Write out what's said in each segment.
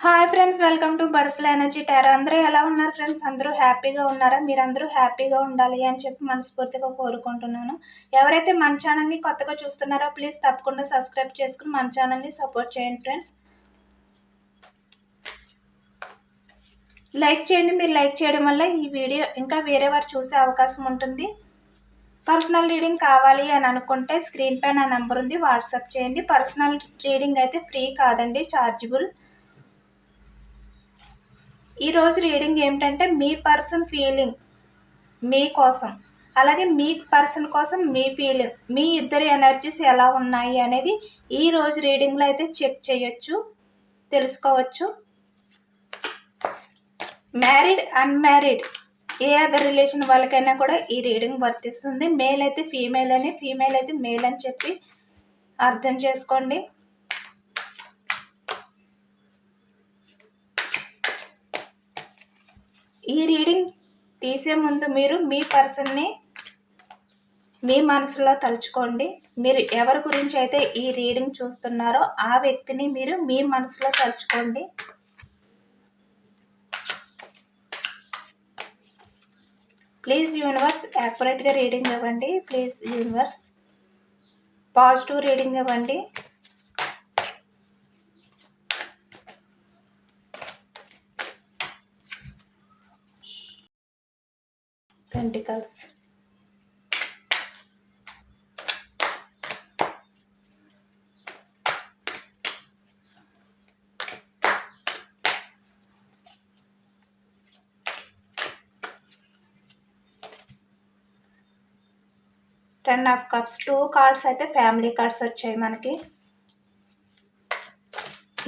Hi friends, welcome to butterfly energy tarot. అందరూ ఎలా ఉన్నారు ఫ్రెండ్స్? అందరూ హ్యాపీగా ఉన్నారా? మీరందరూ హ్యాపీగా ఉండాలి అని చెప్పి మనస్ఫూర్తిగా కోరుకుంటున్నాను. ఎవరైతే మన ఛానల్ని కొత్తగా చూస్తున్నారో ప్లీజ్ తప్పకుండా సబ్స్క్రైబ్ చేసుకుని మన ఛానల్ని సపోర్ట్ చేయండి ఫ్రెండ్స్. లైక్ చేయండి. మీరు లైక్ చేయడం వల్ల ఈ వీడియో ఇంకా వేరే వారు చూసే అవకాశం ఉంటుంది. పర్సనల్ రీడింగ్ కావాలి అని అనుకుంటే స్క్రీన్ పై నా నెంబర్ ఉంది, వాట్సాప్ చేయండి. పర్సనల్ రీడింగ్ అయితే ఫ్రీ కాదండి, ఛార్జబుల్. ఈరోజు రీడింగ్ ఏమిటంటే మీ పర్సన్ ఫీలింగ్ మీ కోసం, అలాగే మీ పర్సన్ కోసం మీ ఫీలింగ్, మీ ఇద్దరి ఎనర్జీస్ ఎలా ఉన్నాయి అనేది ఈరోజు రీడింగ్లో అయితే చెక్ చేయొచ్చు, తెలుసుకోవచ్చు. మ్యారీడ్, అన్మ్యారీడ్, ఏ అదర్ రిలేషన్ వాళ్ళకైనా కూడా ఈ రీడింగ్ వర్తిస్తుంది. మేల్ అయితే ఫీమేల్ అని, ఫీమేల్ అయితే మేల్ అని చెప్పి అర్థం చేసుకోండి. ఈ రీడింగ్ తీసే ముందు మీరు మీ పర్సన్ని మీ మనసులో తలుచుకోండి. మీరు ఎవరి గురించి అయితే ఈ రీడింగ్ చూస్తున్నారో ఆ వ్యక్తిని మీరు మీ మనసులో తలుచుకోండి. ప్లీజ్ యూనివర్స్ యాక్యురేట్గా రీడింగ్ ఇవ్వండి. ప్లీజ్ యూనివర్స్ పాజిటివ్ రీడింగ్ ఇవ్వండి. Pentacles, ten of cups. 2 cards అయితే ఫ్యామిలీ కార్డ్స్ వచ్చాయి మనకి.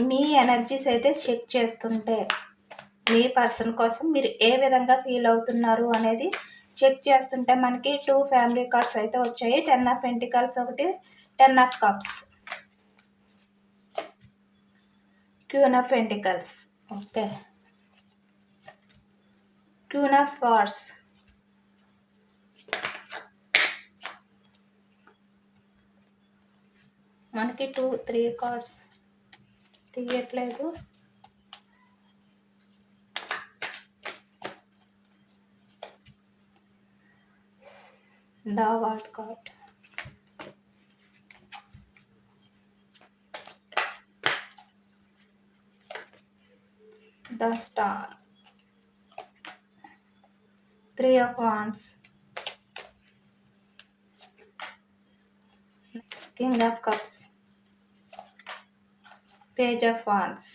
మీ ఎనర్జీస్ అయితే చెక్ చేస్తుంటే మీ పర్సన్ కోసం మీరు ఏ విధంగా ఫీల్ అవుతున్నారు అనేది చెక్ చేస్తుంటే మనకి 2 ఫ్యామిలీ కార్డ్స్ అయితే వచ్చాయి. 10 ఆఫ్ పెంటికల్స్ ఒకటి, 10 of cups, queen of pentacles, okay, queen of swords, మనకి 3 కార్డ్స్ తీయట్లేదు. The World card, the Star, 3 of Wands, King of Cups, Page of Wands,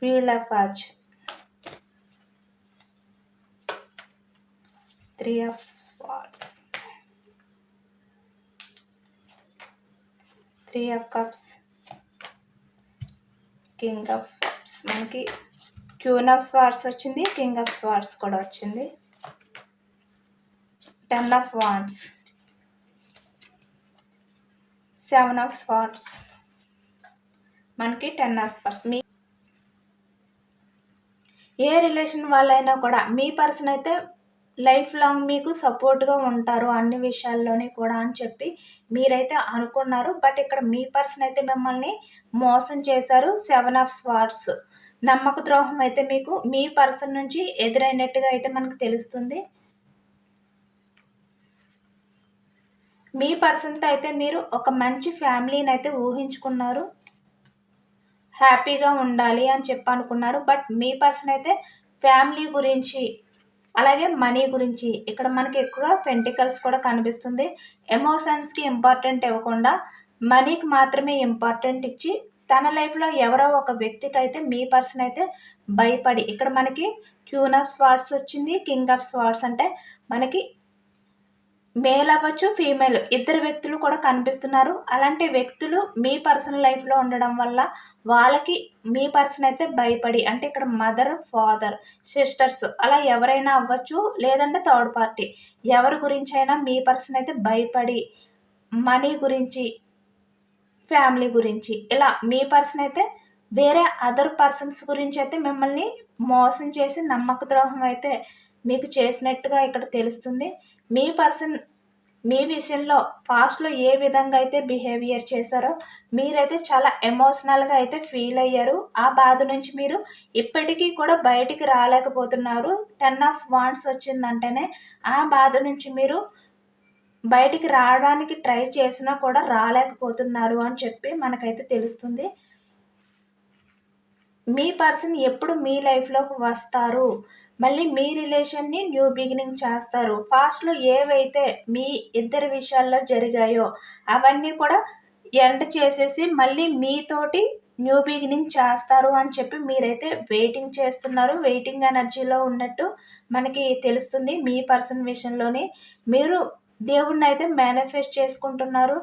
Wheel of Fortune, 3 of Swords, 3 of Cups, King of Swords. మనకి queen of swords వచ్చింది, king of swords కూడా వచ్చింది. 10 of wands, 7 of swords, మనకి 10 of swords. Me A relation వాళ్ళైనా కూడా మీ person అయితే life long మీకు సపోర్ట్గా ఉంటారు అన్ని విషయాల్లోని కూడా అని చెప్పి మీరైతే అనుకున్నారు. బట్ ఇక్కడ మీ పర్సన్ అయితే మిమ్మల్ని మోసం చేశారు. 7 ఆఫ్ స్వార్డ్స్, నమ్మక ద్రోహం అయితే మీకు మీ పర్సన్ నుంచి ఎదురైనట్టుగా అయితే మనకు తెలుస్తుంది. మీ పర్సన్తో అయితే మీరు ఒక మంచి ఫ్యామిలీని అయితే ఊహించుకున్నారు, హ్యాపీగా ఉండాలి అని చెప్పి అనుకున్నారు. బట్ మీ పర్సన్ అయితే ఫ్యామిలీ గురించి అలాగే మనీ గురించి, ఇక్కడ మనకి ఎక్కువగా పెంటికల్స్ కూడా కనిపిస్తుంది. ఎమోషన్స్కి ఇంపార్టెంట్ ఇవ్వకుండా మనీకి మాత్రమే ఇంపార్టెంట్ ఇచ్చి తన లైఫ్లో ఎవరో ఒక వ్యక్తికి అయితే మీ పర్సన్ అయితే భయపడి, ఇక్కడ మనకి క్వీన్ ఆఫ్ స్వార్డ్స్ వచ్చింది, కింగ్ ఆఫ్ స్వార్డ్స్ అంటే మనకి మేల్ అవ్వచ్చు ఫీమేల్ ఇద్దరు వ్యక్తులు కూడా కనిపిస్తున్నారు. అలాంటి వ్యక్తులు మీ పర్సనల్ లైఫ్లో ఉండడం వల్ల వాళ్ళకి మీ పర్సన్ అయితే భయపడి, అంటే ఇక్కడ మదర్, ఫాదర్, సిస్టర్స్ అలా ఎవరైనా అవ్వచ్చు, లేదంటే థర్డ్ పార్టీ ఎవరి గురించి అయినా మీ పర్సన్ అయితే భయపడి మనీ గురించి, ఫ్యామిలీ గురించి ఇలా మీ పర్సన్ అయితే వేరే అదర్ పర్సన్స్ గురించి అయితే మిమ్మల్ని మోసం చేసి నమ్మక ద్రోహం అయితే మీకు చేసినట్టుగా ఇక్కడ తెలుస్తుంది. మీ పర్సన్ మీ విషయంలో పాస్ట్లో ఏ విధంగా అయితే బిహేవియర్ చేశారో మీరైతే చాలా ఎమోషనల్గా అయితే ఫీల్ అయ్యారు. ఆ బాధ నుంచి మీరు ఇప్పటికీ కూడా బయటికి రాలేకపోతున్నారు. 10 ఆఫ్ వాండ్స్ వచ్చిందంటేనే ఆ బాధ నుంచి మీరు బయటికి రావడానికి ట్రై చేసినా కూడా రాలేకపోతున్నారు అని చెప్పి మనకైతే తెలుస్తుంది. మీ పర్సన్ ఎప్పుడు మీ లైఫ్లోకి వస్తారు, మళ్ళీ మీ రిలేషన్ని న్యూ బిగినింగ్ చేస్తారు. పాస్ట్లో ఏవైతే మీ ఇద్దరి విషయాల్లో జరిగాయో అవన్నీ కూడా ఎండ్ చేసేసి మళ్ళీ మీతోటి న్యూ బిగినింగ్ చేస్తారు అని చెప్పి మీరైతే వెయిటింగ్ చేస్తున్నారు. వెయిటింగ్ ఎనర్జీలో ఉన్నట్టు మనకి తెలుస్తుంది. మీ పర్సన్ విషయంలోని మీరు దేవుణ్ణి అయితే మేనిఫెస్ట్ చేసుకుంటున్నారు.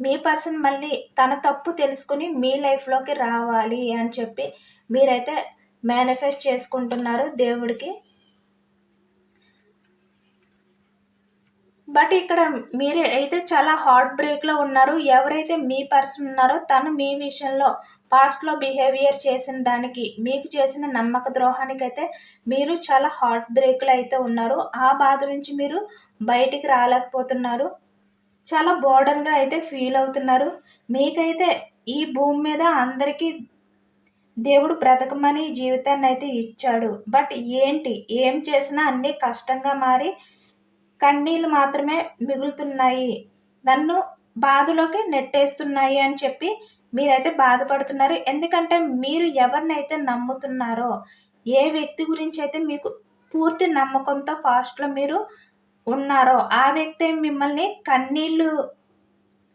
మీ పర్సన్ మళ్ళీ తన తప్పు తెలుసుకుని మీ లైఫ్లోకి రావాలి అని చెప్పి మీరైతే మేనిఫెస్ట్ చేసుకుంటున్నారు దేవుడికి. బట్ ఇక్కడ మీరు అయితే చాలా హార్ట్ బ్రేక్లో ఉన్నారు. ఎవరైతే మీ పర్సన్ ఉన్నారో తను మీ విషయంలో పాస్ట్లో బిహేవియర్ చేసిన దానికి, మీకు చేసిన నమ్మక ద్రోహానికైతే మీరు చాలా హార్ట్ బ్రేక్లో అయితే ఉన్నారు. ఆ బాధ నుంచి మీరు బయటికి రాలేకపోతున్నారు. చాలా బోర్డన్గా అయితే ఫీల్ అవుతున్నారు. మీకైతే ఈ భూమి మీద అందరికీ దేవుడు బ్రతకమని జీవితాన్ని అయితే ఇచ్చాడు. బట్ ఏంటి, ఏం చేసినా అన్నీ కష్టంగా మారి కన్నీళ్ళు మాత్రమే మిగులుతున్నాయి, నన్ను బాధలోకి నెట్టేస్తున్నాయి అని చెప్పి మీరైతే బాధపడుతున్నారు. ఎందుకంటే మీరు ఎవరినైతే నమ్ముతున్నారో, ఏ వ్యక్తి గురించి అయితే మీకు పూర్తి నమ్మకంతో ఫాస్ట్లో మీరు ఉన్నారో ఆ వ్యక్తి మిమ్మల్ని కన్నీళ్ళు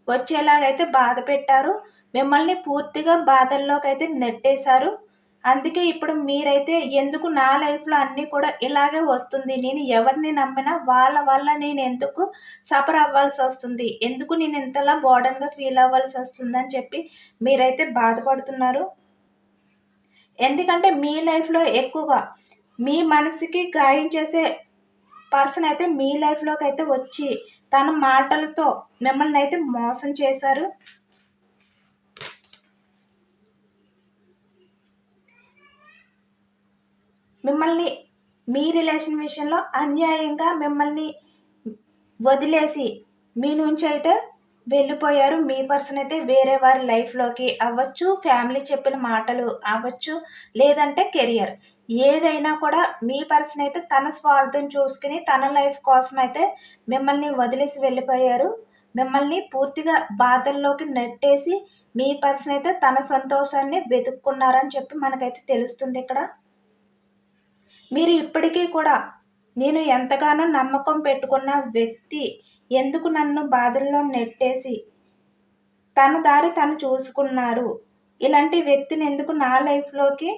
వచ్చేలాగైతే బాధ పెట్టారు. మిమ్మల్ని పూర్తిగా బాధల్లోకి అయితే నెట్టేశారు. అందుకే ఇప్పుడు మీరైతే ఎందుకు నా లైఫ్లో అన్నీ కూడా ఇలాగే వస్తుంది, నేను ఎవరిని నమ్మినా వాళ్ళ వల్ల నేను ఎందుకు సఫర్ అవ్వాల్సి వస్తుంది, ఎందుకు నేను ఇంతలా బోర్డన్గా ఫీల్ అవ్వాల్సి వస్తుంది అని చెప్పి మీరైతే బాధపడుతున్నారు. ఎందుకంటే మీ లైఫ్లో ఎక్కువగా మీ మనసుకి గాయం చేసే పర్సన్ అయితే మీ లైఫ్లోకి అయితే వచ్చి తన మాటలతో మిమ్మల్ని అయితే మోసం చేశారు. మిమ్మల్ని మీ రిలేషన్ విషయంలో అన్యాయంగా మిమ్మల్ని వదిలేసి మీ నుంచి అయితే వెళ్ళిపోయారు. మీ పర్సన్ అయితే వేరే వారి లైఫ్లోకి అవ్వచ్చు, ఫ్యామిలీ చెప్పిన మాటలు అవ్వచ్చు, లేదంటే కెరియర్ ఏదైనా కూడా మీ పర్సన్ అయితే తన స్వార్థం చూసుకుని తన లైఫ్ కోసం అయితే మిమ్మల్ని వదిలేసి వెళ్ళిపోయారు. మిమ్మల్ని పూర్తిగా బాధల్లోకి నెట్టేసి మీ పర్సన్ అయితే తన సంతోషాన్ని వెతుక్కున్నారని చెప్పి మనకైతే తెలుస్తుంది. ఇక్కడ మీరు ఇప్పటికీ కూడా నేను ఎంతగానో నమ్మకం పెట్టుకున్న వ్యక్తి ఎందుకు నన్ను బాధల్లో నెట్టేసి తన దారి తను చూసుకున్నారు, ఇలాంటి వ్యక్తిని ఎందుకు నా లైఫ్లోకి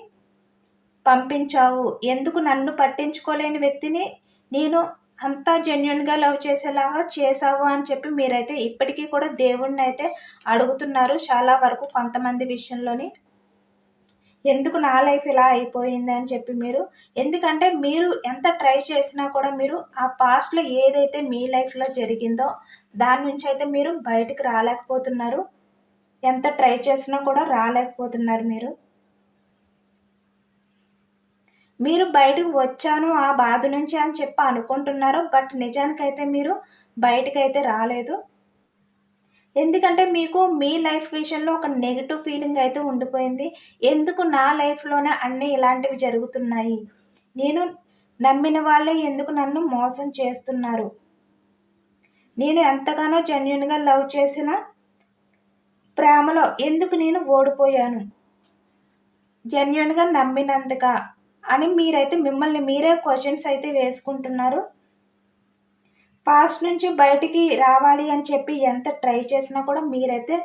పంపించావు, ఎందుకు నన్ను పట్టించుకోలేని వ్యక్తిని నేను అంతా జెన్యున్గా లవ్ చేసేలాగా చేసావు అని చెప్పి మీరైతే ఇప్పటికీ కూడా దేవుణ్ణి అయితే అడుగుతున్నారు. చాలా వరకు కొంతమంది విషయంలోని ఎందుకు నా లైఫ్ ఇలా అయిపోయింది అని చెప్పి మీరు, ఎందుకంటే మీరు ఎంత ట్రై చేసినా కూడా మీరు ఆ పాస్ట్లో ఏదైతే మీ లైఫ్లో జరిగిందో దాని నుంచి అయితే మీరు బయటికి రాలేకపోతున్నారు. ఎంత ట్రై చేసినా కూడా రాలేకపోతున్నారు. మీరు బయటకు వచ్చాను ఆ బాధ నుంచి అని చెప్పి అనుకుంటున్నారు. బట్ నిజానికైతే మీరు బయటకైతే రాలేదు. ఎందుకంటే మీకు మీ లైఫ్ విషయంలో ఒక నెగిటివ్ ఫీలింగ్ అయితే ఉండిపోయింది. ఎందుకు నా లైఫ్లోనే అన్నీ ఇలాంటివి జరుగుతున్నాయి, నేను నమ్మిన వాళ్ళే ఎందుకు నన్ను మోసం చేస్తున్నారు, నేను ఎంతగానో జెన్యున్గా లవ్ చేసిన ప్రేమలో ఎందుకు నేను ఓడిపోయాను, జెన్యున్గా నమ్మినందుక అని మీరైతే మిమ్మల్ని మీరే క్వశ్చన్స్ అయితే వేసుకుంటున్నారు. పాస్ట్ నుంచి బయటికి రావాలి అని చెప్పి ఎంత ట్రై చేసినా కూడా మీరైతే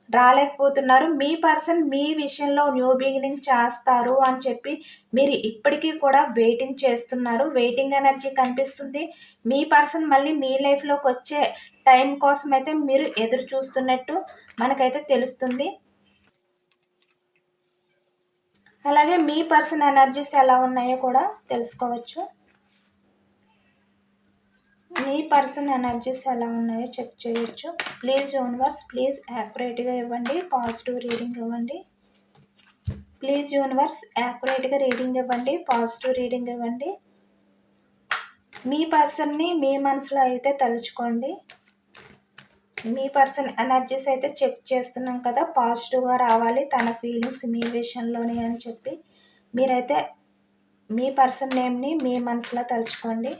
రాలేకపోతున్నారు. మీ పర్సన్ మీ విషయంలో న్యూ బిగినింగ్ చేస్తారు అని చెప్పి మీరు ఇప్పటికీ కూడా వెయిటింగ్ చేస్తున్నారు. వెయిటింగ్ ఎనర్జీ కనిపిస్తుంది. మీ పర్సన్ మళ్ళీ మీ లైఫ్లోకి వచ్చే టైం కోసం అయితే మీరు ఎదురు చూస్తున్నట్టు మనకైతే తెలుస్తుంది. అలాగే మీ పర్సన్ ఎనర్జీస్ ఎలా ఉన్నాయో కూడా తెలుసుకోవచ్చు. మీ పర్సన్ ఎనర్జీస్ ఎలా ఉన్నాయో చెక్ చేయొచ్చు. ప్లీజ్ యూనివర్స్, ప్లీజ్ యాక్యురేట్గా ఇవ్వండి, పాజిటివ్ రీడింగ్ ఇవ్వండి. ప్లీజ్ యూనివర్స్ యాక్యురేట్గా రీడింగ్ ఇవ్వండి, పాజిటివ్ రీడింగ్ ఇవ్వండి. మీ పర్సన్ని మీ మనసులో అయితే తలుచుకోండి. మీ పర్సన్ ఎనర్జీస్ అయితే చెక్ చేస్తున్నాం కదా, పాజిటివ్గా రావాలి తన ఫీలింగ్స్ మీ విషయంలోనే అని చెప్పి మీరైతే మీ పర్సన్ నేమ్ని మీ మనసులో తలుచుకోండి.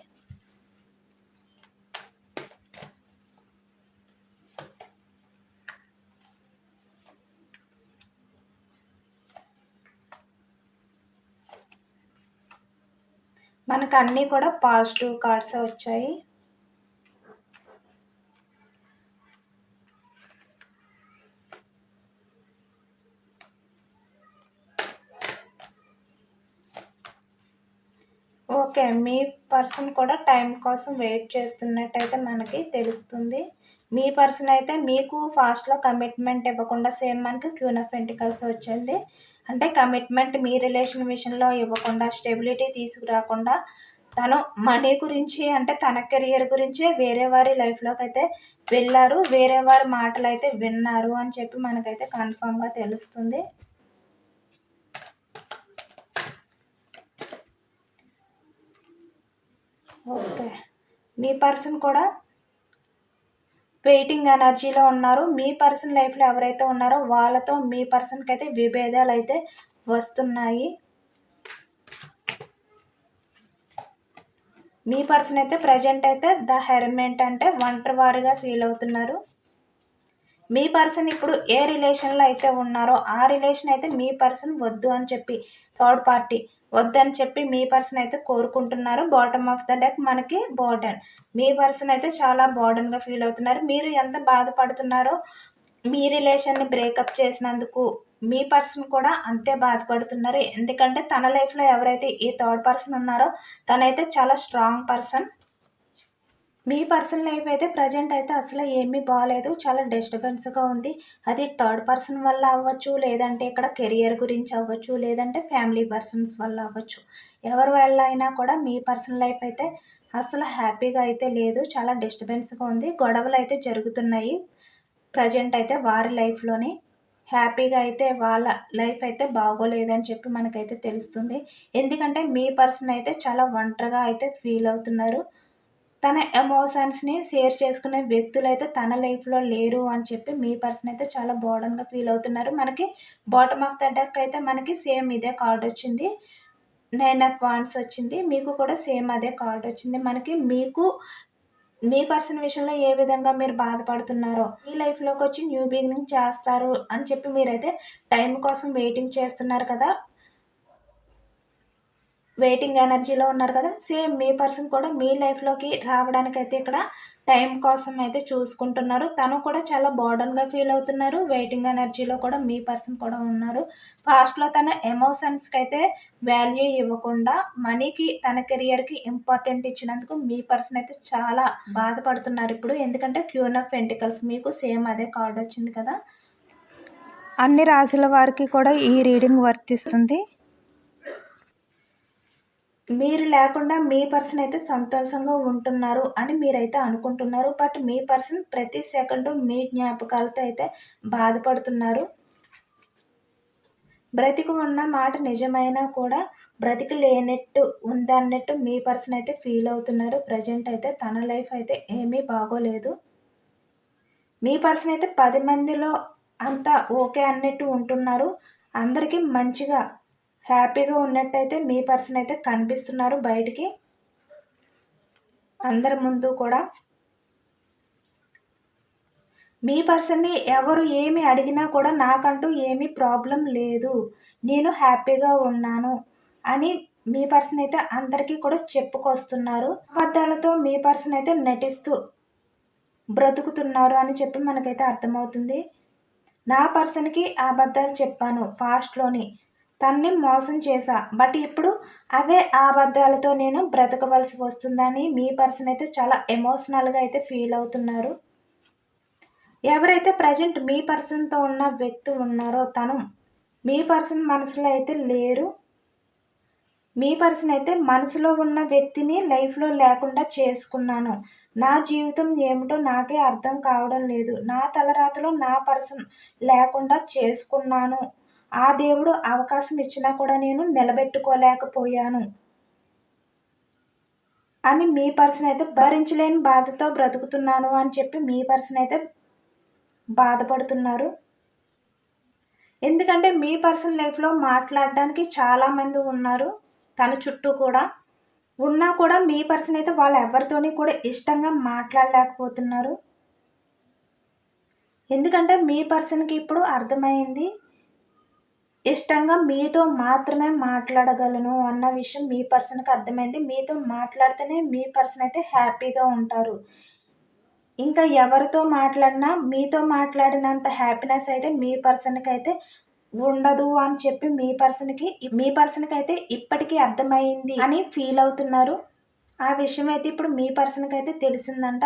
మనకు అన్నీ కూడా పాజిటివ్ కార్డ్స్ వచ్చాయి. ఓకే, మీ పర్సన్ కూడా టైం కోసం వెయిట్ చేస్తున్నట్టయితే మనకి తెలుస్తుంది. మీ పర్సన్ అయితే మీకు ఫాస్ట్లో కమిట్మెంట్ ఇవ్వకుండా, సేమ్ మనకి క్వీన్ ఆఫ్ పెంటికల్స్ వచ్చింది. అంటే కమిట్మెంట్ మీ రిలేషన్ విషయంలో ఇవ్వకుండా, స్టెబిలిటీ తీసుకురాకుండా, తను మనీ గురించి అంటే తన కెరియర్ గురించే వేరే వారి లైఫ్లోకి అయితే వెళ్ళారు, వేరే వారి మాటలు అయితే విన్నారు అని చెప్పి మనకైతే కన్ఫామ్గా తెలుస్తుంది. ఓకే, మీ పర్సన్ కూడా వెయిటింగ్ ఎనర్జీలో ఉన్నారు. మీ పర్సన్ లైఫ్లో ఎవరైతే ఉన్నారో వాళ్ళతో మీ పర్సన్కి అయితే విభేదాలు అయితే వస్తున్నాయి. మీ పర్సన్ అయితే ప్రజెంట్ అయితే ద హెర్మెంట్ అంటే ఒంటరివారిగా ఫీల్ అవుతున్నారు. మీ పర్సన్ ఇప్పుడు ఏ రిలేషన్లో అయితే ఉన్నారో ఆ రిలేషన్ అయితే మీ పర్సన్ వద్దు అని చెప్పి, థర్డ్ పార్టీ వద్దని చెప్పి మీ పర్సన్ అయితే కోరుకుంటున్నారు. బాటమ్ ఆఫ్ ద డెక్ మనకి బోర్డన్. మీ పర్సన్ అయితే చాలా బోర్డన్గా ఫీల్ అవుతున్నారు. మీరు ఎంత బాధపడుతున్నారో మీ రిలేషన్ని బ్రేకప్ చేసినందుకు మీ పర్సన్ కూడా అంతే బాధపడుతున్నారు. ఎందుకంటే తన లైఫ్లో ఎవరైతే ఈ థర్డ్ పర్సన్ ఉన్నారో తనైతే చాలా స్ట్రాంగ్ పర్సన్. మీ పర్సనల్ లైఫ్ అయితే ప్రజెంట్ అయితే అసలు ఏమీ బాగాలేదు, చాలా డిస్టర్బెన్స్గా ఉంది. అది థర్డ్ పర్సన్ వల్ల అవ్వచ్చు, లేదంటే ఇక్కడ కెరియర్ గురించి అవ్వచ్చు, లేదంటే ఫ్యామిలీ పర్సన్స్ వల్ల అవ్వచ్చు. ఎవరి వల్ల అయినా కూడా మీ పర్సనల్ లైఫ్ అయితే అసలు హ్యాపీగా అయితే లేదు, చాలా డిస్టర్బెన్స్గా ఉంది. గొడవలు అయితే జరుగుతున్నాయి ప్రజెంట్ అయితే వారి లైఫ్లోని. హ్యాపీగా అయితే వాళ్ళ లైఫ్ అయితే బాగోలేదని చెప్పి మనకైతే తెలుస్తుంది. ఎందుకంటే మీ పర్సన్ అయితే చాలా ఒంటరిగా అయితే ఫీల్ అవుతున్నారు. తన ఎమోషన్స్ని షేర్ చేసుకునే వ్యక్తులు అయితే తన లైఫ్లో లేరు అని చెప్పి మీ పర్సన్ అయితే చాలా బోర్డన్గా ఫీల్ అవుతున్నారు. మనకి బాటమ్ ఆఫ్ ద డెక్ అయితే మనకి సేమ్ ఇదే కార్డ్ వచ్చింది, 9 ఆఫ్ వాండ్స్ వచ్చింది. మీకు కూడా సేమ్ అదే కార్డ్ వచ్చింది. మనకి మీకు మీ పర్సన్ విషయంలో ఏ విధంగా మీరు బాధపడుతున్నారో, మీ లైఫ్లోకి వచ్చి న్యూ బిగినింగ్ చేస్తారు అని చెప్పి మీరైతే టైం కోసం వెయిటింగ్ చేస్తున్నారు కదా, వెయిటింగ్ ఎనర్జీలో ఉన్నారు కదా, సేమ్ మీ పర్సన్ కూడా మీ లైఫ్లోకి రావడానికైతే ఇక్కడ టైం కోసం అయితే చూసుకుంటున్నారు. తను కూడా చాలా బోర్డన్గా ఫీల్ అవుతున్నారు. వెయిటింగ్ ఎనర్జీలో కూడా మీ పర్సన్ కూడా ఉన్నారు. పాస్ట్లో తన ఎమోషన్స్కి అయితే వాల్యూ ఇవ్వకుండా మనీకి, తన కెరియర్కి ఇంపార్టెంట్ ఇచ్చినందుకు మీ పర్సన్ అయితే చాలా బాధపడుతున్నారు ఇప్పుడు. ఎందుకంటే క్వీన్ ఆఫ్ పెంటికల్స్ మీకు సేమ్ అదే కార్డ్ వచ్చింది కదా. అన్ని రాశుల వారికి కూడా ఈ రీడింగ్ వర్తిస్తుంది. మీరు లేకుండా మీ పర్సన్ అయితే సంతోషంగా ఉంటున్నారు అని మీరైతే అనుకుంటున్నారు. బట్ మీ పర్సన్ ప్రతి సెకండు మీ జ్ఞాపకాలతో అయితే బాధపడుతున్నారు. బ్రతికి ఉన్న మాట నిజమైనా కూడా బ్రతికి లేనట్టు ఉందన్నట్టు మీ పర్సన్ అయితే ఫీల్ అవుతున్నారు. ప్రజెంట్ అయితే తన లైఫ్ అయితే ఏమీ బాగోలేదు. మీ పర్సన్ అయితే 10 మందిలో అంతా ఓకే అన్నట్టు ఉంటున్నారు. అందరికీ మంచిగా హ్యాపీగా ఉన్నట్టయితే మీ పర్సన్ అయితే కనిపిస్తున్నారు బయటికి అందరి ముందు కూడా. మీ పర్సన్ని ఎవరు ఏమి అడిగినా కూడా నాకంటూ ఏమీ ప్రాబ్లం లేదు, నేను హ్యాపీగా ఉన్నాను అని మీ పర్సన్ అయితే అందరికీ కూడా చెప్పుకొస్తున్నారు. అబద్ధాలతో మీ పర్సన్ అయితే నటిస్తూ బ్రతుకుతున్నారు అని చెప్పి మనకైతే అర్థమవుతుంది. నా పర్సన్కి అబద్ధాలు చెప్పాను పాస్ట్లోని, తన్ని మోసం చేశా, బట్ ఇప్పుడు అవే అబద్ధాలతో నేను బ్రతకవలసి వస్తుందని మీ పర్సన్ అయితే చాలా ఎమోషనల్గా అయితే ఫీల్ అవుతున్నారు. ఎవరైతే ప్రజెంట్ మీ పర్సన్తో ఉన్న వ్యక్తి ఉన్నారో తను మీ పర్సన్ మనసులో అయితే లేరు. మీ పర్సన్ అయితే మనసులో ఉన్న వ్యక్తిని లైఫ్లో లేకుండా చేసుకున్నాను, నా జీవితం ఏమిటో నాకే అర్థం కావడం లేదు, నా తలరాతలో నా పర్సన్ లేకుండా చేసుకున్నాను, ఆ దేవుడు అవకాశం ఇచ్చినా కూడా నేను నిలబెట్టుకోలేకపోయాను అని మీ పర్సన్ అయితే భరించలేని బాధతో బ్రతుకుతున్నాను అని చెప్పి మీ పర్సన్ అయితే బాధపడుతున్నారు. ఎందుకంటే మీ పర్సనల్ లైఫ్‌లో మాట్లాడడానికి చాలామంది ఉన్నారు. తన చుట్టూ కూడా. ఉన్నా కూడా మీ పర్సన్ అయితే వాళ్ళెవ్వరితోని కూడా ఇష్టంగా మాట్లాడలేకపోతున్నారు. ఎందుకంటే మీ పర్సన్‌కి ఇప్పుడు అర్థమైంది. ఇష్టంగా మీతో మాత్రమే మాట్లాడగలను అన్న విషయం మీ పర్సన్‌కి అర్థమైంది. మీతో మాట్లాడితేనే మీ పర్సన్ అయితే హ్యాపీగా ఉంటారు. ఇంకా ఎవరితో మాట్లాడినా మీతో మాట్లాడినంత హ్యాపీనెస్ అయితే మీ పర్సన్‌కైతే ఉండదు అని చెప్పి మీ పర్సన్‌కైతే ఇప్పటికి అర్థమయింది అని ఫీల్ అవుతున్నారు. ఆ విషయం అయితే ఇప్పుడు మీ పర్సన్‌కైతే తెలిసిందంట.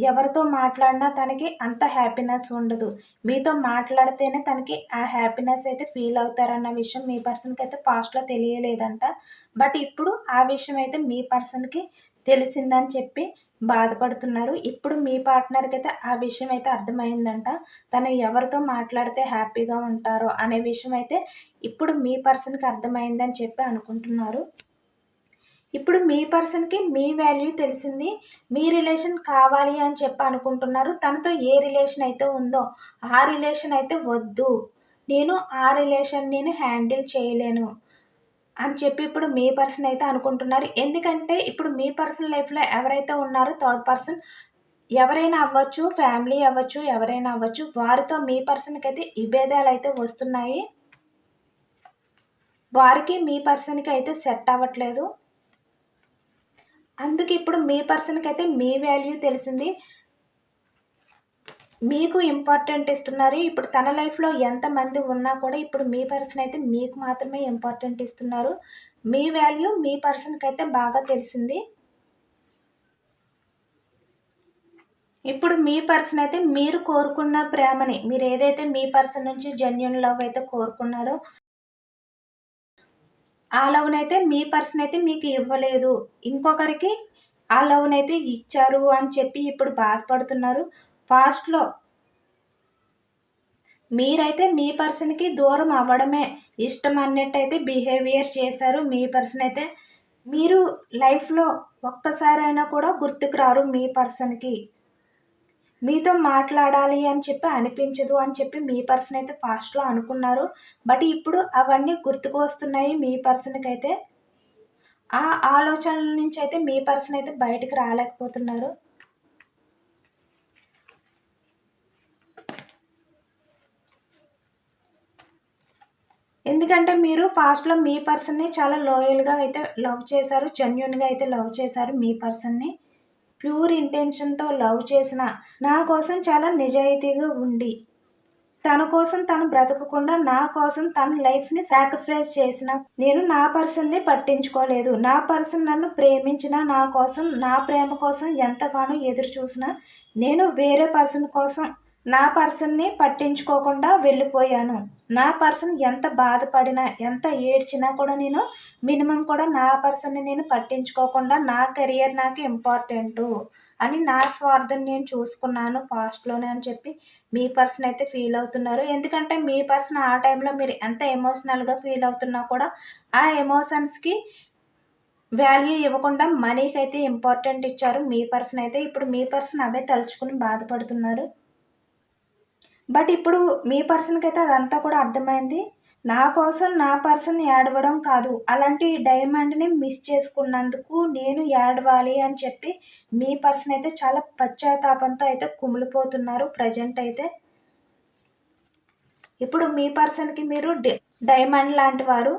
ఎవరితో మాట్లాడినా తనకి అంత హ్యాపీనెస్ ఉండదు. మీతో మాట్లాడితేనే తనకి ఆ హ్యాపీనెస్ అయితే ఫీల్ అవుతారన్న విషయం మీ పర్సన్‌కైతే పాస్ట్‌లో తెలియలేదంట. బట్ ఇప్పుడు ఆ విషయం అయితే మీ పర్సన్‌కి తెలిసిందని చెప్పి బాధపడుతున్నారు. ఇప్పుడు మీ పార్ట్నర్‌కైతే ఆ విషయం అయితే అర్థమైందంట. తను ఎవరితో మాట్లాడితే హ్యాపీగా ఉంటారో అనే విషయం అయితే ఇప్పుడు మీ పర్సన్‌కి అర్థమైందని చెప్పి అనుకుంటున్నారు. ఇప్పుడు మీ పర్సన్‌కి మీ వాల్యూ తెలిసింది. మీ రిలేషన్ కావాలి అని చెప్పి అనుకుంటున్నారు. తనతో ఏ రిలేషన్ అయితే ఉందో, ఆ రిలేషన్ అయితే వద్దు. నేను ఆ రిలేషన్ నేను హ్యాండిల్ చేయలేను అని చెప్పి ఇప్పుడు మీ పర్సన్ అయితే అనుకుంటున్నారు. ఎందుకంటే ఇప్పుడు మీ పర్సనల్ లైఫ్‌లో ఎవరైతే ఉన్నారో థర్డ్ పర్సన్ ఎవరైనా అవ్వచ్చు, ఫ్యామిలీ అవ్వచ్చు, ఎవరైనా అవ్వచ్చు. వారితో మీ పర్సన్‌కైతే విభేదాలైతే వస్తున్నాయి. వారికి మీ పర్సన్‌కి అయితే సెట్ అవ్వట్లేదు. అందుకు ఇప్పుడు మీ పర్సన్‌కైతే మీ వాల్యూ తెలిసింది. మీకు ఇంపార్టెంట్ ఇస్తున్నారు. ఇప్పుడు తన లైఫ్‌లో ఎంతమంది ఉన్నా కూడా ఇప్పుడు మీ పర్సన్ అయితే మీకు మాత్రమే ఇంపార్టెంట్ ఇస్తున్నారు. మీ వాల్యూ మీ పర్సన్‌కైతే బాగా తెలిసింది. ఇప్పుడు మీ పర్సన్ అయితే మీరు కోరుకున్న ప్రేమని మీరేదైతే మీ పర్సన్ నుంచి జెన్యూన్ లవ్ అయితే కోరుకున్నారో, ఆ లవ్‌నైతే మీ పర్సన్ అయితే మీకు ఇవ్వలేదు. ఇంకొకరికి ఆ లవ్‌నైతే ఇచ్చారు అని చెప్పి ఇప్పుడు బాధపడుతున్నారు. పాస్ట్‌లో మీరైతే మీ పర్సన్‌కి దూరం అవ్వడమే ఇష్టం అన్నట్టయితే బిహేవియర్ చేశారు మీ పర్సన్ అయితే. మీరు లైఫ్‌లో ఒక్కసారైనా కూడా గుర్తుకు రారు మీ పర్సన్‌కి. మీతో మాట్లాడాలి అని చెప్పి అనిపించదు అని చెప్పి మీ పర్సన్ అయితే పాస్ట్‌లో అనుకున్నారు. బట్ ఇప్పుడు అవన్నీ గుర్తుకు వస్తున్నాయి మీ పర్సన్‌కైతే. ఆ ఆలోచనల నుంచి అయితే మీ పర్సన్ అయితే బయటికి రాలేకపోతున్నారు. ఎందుకంటే మీరు పాస్ట్‌లో మీ పర్సన్‌ని చాలా లాయల్‌గా అయితే లవ్ చేశారు. జెన్యూన్‌గా అయితే లవ్ చేశారు మీ పర్సన్‌ని. ప్యూర్ ఇంటెన్షన్‌తో లవ్ చేసిన, నా కోసం చాలా నిజాయితీగా ఉండి, తన కోసం తను బ్రతకకుండా నా కోసం తన లైఫ్‌ని సాక్రిఫైస్ చేసిన, నేను నా పర్సన్‌ని పట్టించుకోలేదు. నా పర్సన్ నన్ను ప్రేమించినా, నా కోసం నా ప్రేమ కోసం ఎంతగానో ఎదురు చూసినా, నేను వేరే పర్సన్ కోసం నా పర్సన్‌ని పట్టించుకోకుండా వెళ్ళిపోయాను. నా పర్సన్ ఎంత బాధపడినా, ఎంత ఏడ్చినా కూడా నేను మినిమమ్ కూడా నా పర్సన్‌ని నేను పట్టించుకోకుండా నా కెరియర్ నాకు ఇంపార్టెంటు అని నా స్వార్థం నేను చూసుకున్నాను పాస్ట్‌లోనే అని చెప్పి మీ పర్సన్ అయితే ఫీల్ అవుతున్నారు. ఎందుకంటే మీ పర్సన్ ఆ టైంలో మీరు ఎంత ఎమోషనల్‌గా ఫీల్ అవుతున్నా కూడా ఆ ఎమోషన్స్‌కి వాల్యూ ఇవ్వకుండా మనీకైతే ఇంపార్టెంట్ ఇచ్చారు మీ పర్సన్ అయితే. ఇప్పుడు మీ పర్సన్ అవే తలుచుకొని బాధపడుతున్నారు. బట్ ఇప్పుడు మీ పర్సన్‌కైతే అదంతా కూడా అర్థమైంది. నా కోసం నా పర్సన్ ఏడవడం కాదు. అలాంటి డైమండ్‌ని మిస్ చేసుకున్నందుకు నేను ఏడవాలి అని చెప్పి మీ పర్సన్ అయితే చాలా పశ్చాత్తాపంతో అయితే కుమిలిపోతున్నారు ప్రెజెంట్ అయితే. ఇప్పుడు మీ పర్సన్‌కి మీరు డైమండ్ లాంటి వారు.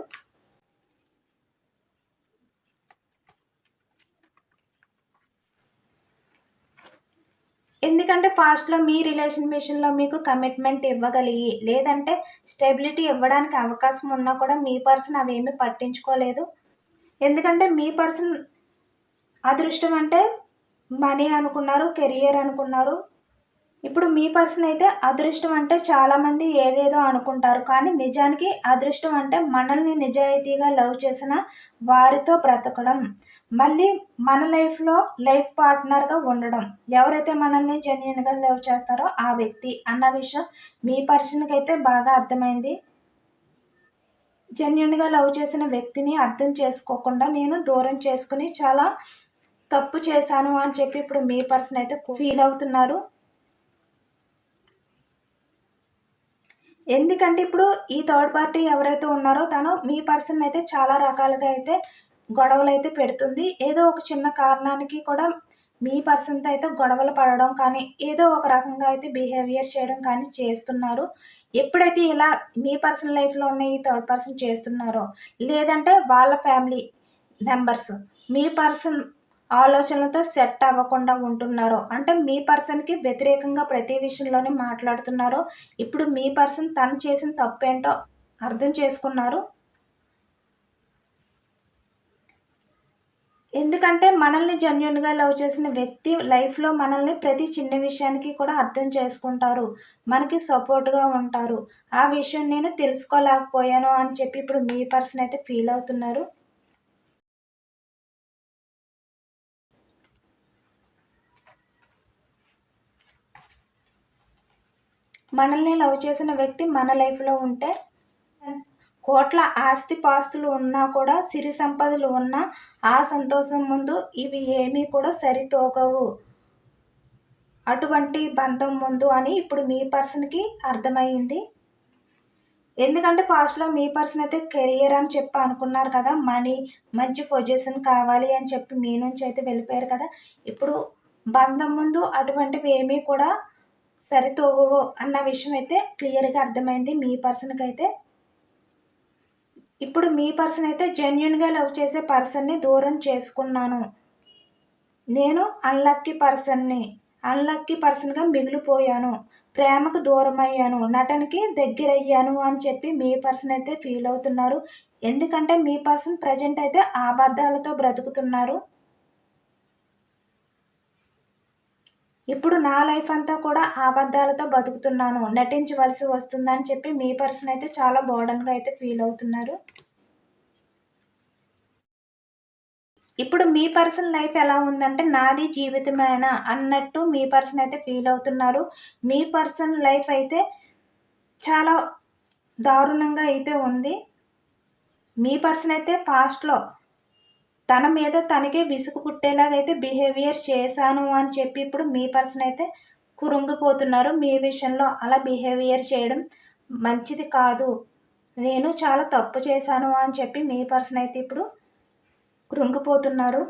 ఎందుకంటే పాస్ట్‌లో మీ రిలేషన్ విషయంలో మీకు కమిట్మెంట్ ఇవ్వగలిగి, లేదంటే స్టెబిలిటీ ఇవ్వడానికి అవకాశం ఉన్నా కూడా మీ పర్సన్ అవేమీ పట్టించుకోలేదు. ఎందుకంటే మీ పర్సన్ అదృష్టం అంటే మనీ అనుకున్నారు, కెరియర్ అనుకున్నారు. ఇప్పుడు మీ పర్సన్ అయితే అదృష్టం అంటే చాలామంది ఏదేదో అనుకుంటారు. కానీ నిజానికి అదృష్టం అంటే మనల్ని నిజాయితీగా లవ్ చేసిన వారితో బ్రతకడం. మళ్ళీ మన లైఫ్‌లో లైఫ్ పార్ట్నర్‌గా ఉండడం. ఎవరైతే మనల్ని జెన్యూన్‌గా లవ్ చేస్తారో ఆ వ్యక్తి అన్న విషయం మీ పర్సన్‌కైతే బాగా అర్థమైంది. జెన్యూన్‌గా లవ్ చేసిన వ్యక్తిని అర్థం చేసుకోకుండా నేను దూరం చేసుకొని చాలా తప్పు చేశాను అని చెప్పి ఇప్పుడు మీ పర్సన్ అయితే ఫీల్ అవుతున్నారు. ఎందుకంటే ఇప్పుడు ఈ థర్డ్ పార్టీ ఎవరైతే ఉన్నారో తను మీ పర్సన్ అయితే చాలా రకాలుగా అయితే గొడవలైతే పెడుతుంది. ఏదో ఒక చిన్న కారణానికి కూడా మీ పర్సన్‌తో అయితే గొడవలు పడడం కానీ, ఏదో ఒక రకంగా అయితే బిహేవియర్ చేయడం కానీ చేస్తున్నారు. ఎప్పుడైతే ఇలా మీ పర్సనల్ లైఫ్‌లో ఉన్న ఈ థర్డ్ పర్సన్ చేస్తున్నారో, లేదంటే వాళ్ళ ఫ్యామిలీ మెంబర్స్ మీ పర్సన్ ఆలోచనలతో సెట్ అవ్వకుండా ఉంటున్నారో, అంటే మీ పర్సన్‌కి వ్యతిరేకంగా ప్రతి విషయంలోనే మాట్లాడుతున్నారో, ఇప్పుడు మీ పర్సన్ తను చేసిన తప్పేంటో అర్థం చేసుకున్నారు. ఎందుకంటే మనల్ని జెన్యూన్‌గా లవ్ చేసిన వ్యక్తి లైఫ్‌లో మనల్ని ప్రతి చిన్న విషయానికి కూడా అర్థం చేసుకుంటారు. మనకి సపోర్ట్‌గా ఉంటారు. ఆ విషయం నేను తెలుసుకోలేకపోయాను అని చెప్పి ఇప్పుడు మీ పర్సన్ అయితే ఫీల్ అవుతున్నారు. మనల్ని లవ్ చేసిన వ్యక్తి మన లైఫ్‌లో ఉంటే కోట్ల ఆస్తిపాస్తులు ఉన్నా కూడా, సిరి సంపదలు ఉన్నా, ఆ సంతోషం ముందు ఇవి ఏమీ కూడా సరితూగవు. అటువంటి బంధం ముందు అని ఇప్పుడు మీ పర్సన్‌కి అర్థమయింది. ఎందుకంటే పాస్ట్‌లో మీ పర్సన్ అయితే కెరియర్ అని చెప్పి అనుకున్నారు కదా! మనీ, మంచి పొజిషన్ కావాలి అని చెప్పి మీ నుంచి అయితే వెళ్ళిపోయారు కదా! ఇప్పుడు బంధం ముందు అటువంటివి ఏమీ కూడా సరితూగవు అన్న విషయం అయితే క్లియర్‌గా అర్థమైంది మీ పర్సన్‌కైతే. ఇప్పుడు మీ పర్సన్ అయితే జెన్యూన్‌గా లవ్ చేసే పర్సన్‌ని దూరం చేసుకున్నాను. నేను అన్‌లక్కీ పర్సన్‌ని. అన్‌లక్కీ పర్సన్‌గా మిగిలిపోయాను. ప్రేమకు దూరమయ్యాను. నటనకి దగ్గరయ్యాను అని చెప్పి మీ పర్సన్ అయితే ఫీల్ అవుతున్నారు. ఎందుకంటే మీ పర్సన్ ప్రెజెంట్ అయితే అబద్ధాలతో బ్రతుకుతున్నారు. ఇప్పుడు నా లైఫ్ అంతా కూడా అబద్ధాలతో బతుకుతున్నాను. నటించవలసి వస్తుందని చెప్పి మీ పర్సన్ అయితే చాలా బర్డెన్‌గా అయితే ఫీల్ అవుతున్నారు. ఇప్పుడు మీ పర్సన్ లైఫ్ ఎలా ఉందంటే, నాది జీవితమేనా అన్నట్టు మీ పర్సన్ అయితే ఫీల్ అవుతున్నారు. మీ పర్సన్ లైఫ్ అయితే చాలా దారుణంగా అయితే ఉంది. మీ పర్సన్ అయితే పాస్ట్‌లో తన మీద తనకే విసుగు పుట్టేలాగా అయితే బిహేవియర్ చేశాను అని చెప్పి ఇప్పుడు మీ పర్సన్ అయితే కురుంగిపోతున్నారు. మీ విషయంలో అలా బిహేవియర్ చేయడం మంచిది కాదు. నేను చాలా తప్పు చేశాను అని చెప్పి మీ పర్సన్ అయితే ఇప్పుడు కృంగిపోతున్నారు.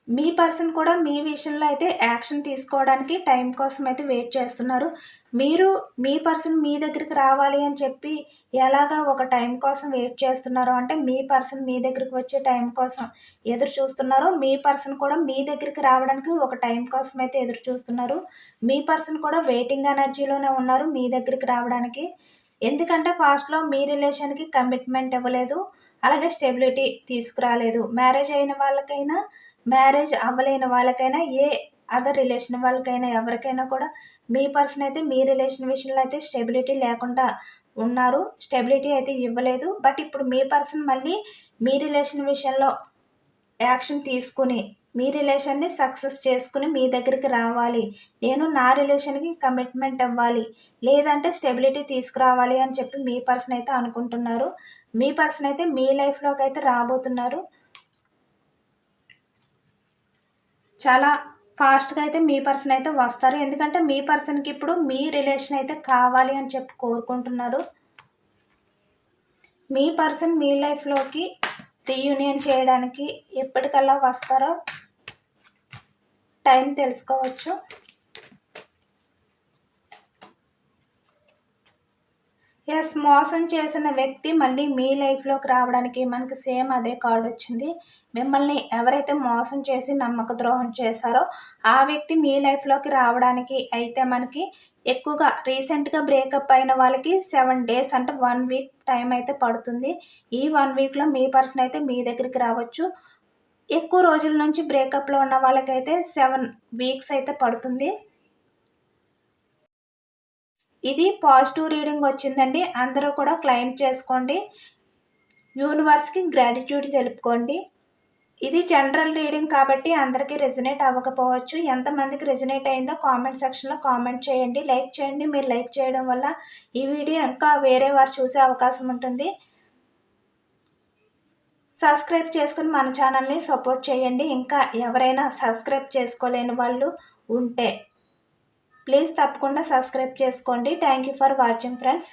మీ పర్సన్ కూడా మీ విషయంలో అయితే యాక్షన్ తీసుకోవడానికి టైం కోసం అయితే వెయిట్ చేస్తున్నారు. మీరు మీ పర్సన్ మీ దగ్గరికి రావాలి అని చెప్పి ఎలాగా ఒక టైం కోసం వెయిట్ చేస్తున్నారో, అంటే మీ పర్సన్ మీ దగ్గరికి వచ్చే టైం కోసం ఎదురు చూస్తున్నారో, మీ పర్సన్ కూడా మీ దగ్గరికి రావడానికి ఒక టైం కోసం అయితే ఎదురు చూస్తున్నారు. మీ పర్సన్ కూడా వెయిటింగ్ ఎనర్జీలోనే ఉన్నారు మీ దగ్గరికి రావడానికి. ఎందుకంటే పాస్ట్‌లో మీ రిలేషన్‌కి కమిట్మెంట్ ఇవ్వలేదు. అలాగే స్టెబిలిటీ తీసుకురాలేదు. మ్యారేజ్ అయిన వాళ్ళకైనా, మ్యారేజ్ అవ్వలేని వాళ్ళకైనా, ఏ అదర్ రిలేషన్ వాళ్ళకైనా ఎవరికైనా కూడా మీ పర్సన్ అయితే మీ రిలేషన్ విషయంలో అయితే స్టెబిలిటీ లేకుండా ఉన్నారు. స్టెబిలిటీ అయితే ఇవ్వలేదు. బట్ ఇప్పుడు మీ పర్సన్ మళ్ళీ మీ రిలేషన్ విషయంలో యాక్షన్ తీసుకొని, మీ రిలేషన్‌ని సక్సెస్ చేసుకొని మీ దగ్గరికి రావాలి. నేను నా రిలేషన్‌కి కమిట్మెంట్ ఇవ్వాలి. లేదంటే స్టెబిలిటీ తీసుకురావాలి అని చెప్పి మీ పర్సన్ అయితే అనుకుంటున్నారు. మీ పర్సన్ అయితే మీ లైఫ్‌లోకైతే రాబోతున్నారు. చాలా ఫాస్ట్‌గా అయితే మీ పర్సన్ అయితే వస్తారు. ఎందుకంటే మీ పర్సన్‌కి ఇప్పుడు మీ రిలేషన్ అయితే కావాలి అని చెప్పి కోరుకుంటున్నారు. మీ పర్సన్ మీ లైఫ్‌లోకి రీయూనియన్ చేయడానికి ఎప్పటికల్లా వస్తారో టైం తెలుసుకోవచ్చు. యెస్. మోసం చేసిన వ్యక్తి మళ్ళీ మీ లైఫ్‌లోకి రావడానికి మనకి సేమ్ అదే కార్డొచ్చింది. మిమ్మల్ని ఎవరైతే మోసం చేసి నమ్మక ద్రోహం చేశారో, ఆ వ్యక్తి మీ లైఫ్‌లోకి రావడానికి అయితే మనకి ఎక్కువగా రీసెంట్‌గా బ్రేకప్ అయిన వాళ్ళకి 7 డేస్ అంటే 1 వీక్ టైం అయితే పడుతుంది. ఈ 1 వీక్‌లో మీ పర్సన్ అయితే మీ దగ్గరికి రావచ్చు. ఎక్కువ రోజుల నుంచి బ్రేకప్‌లో ఉన్న వాళ్ళకైతే 7 వీక్స్ అయితే పడుతుంది. ఇది పాజిటివ్ రీడింగ్ వచ్చిందండి. అందరూ కూడా క్లెయిమ్ చేసుకోండి. యూనివర్స్‌కి గ్రాటిట్యూడ్ తెలుపుకోండి. ఇది జనరల్ రీడింగ్ కాబట్టి అందరికీ రెజొనేట్ అవ్వకపోవచ్చు. ఎంతమందికి రెజొనేట్ అయిందో కామెంట్ సెక్షన్‌లో కామెంట్ చేయండి. లైక్ చేయండి. మీరు లైక్ చేయడం వల్ల ఈ వీడియో ఇంకా వేరే వారు చూసే అవకాశం ఉంటుంది. సబ్స్క్రైబ్ చేసుకొని మన ఛానల్‌ని సపోర్ట్ చేయండి. ఇంకా ఎవరైనా సబ్స్క్రైబ్ చేసుకోలేని వాళ్ళు ఉంటే ప్లీజ్ తప్పకుండా సబ్స్క్రైబ్ చేసుకోండి. Thank you for watching friends.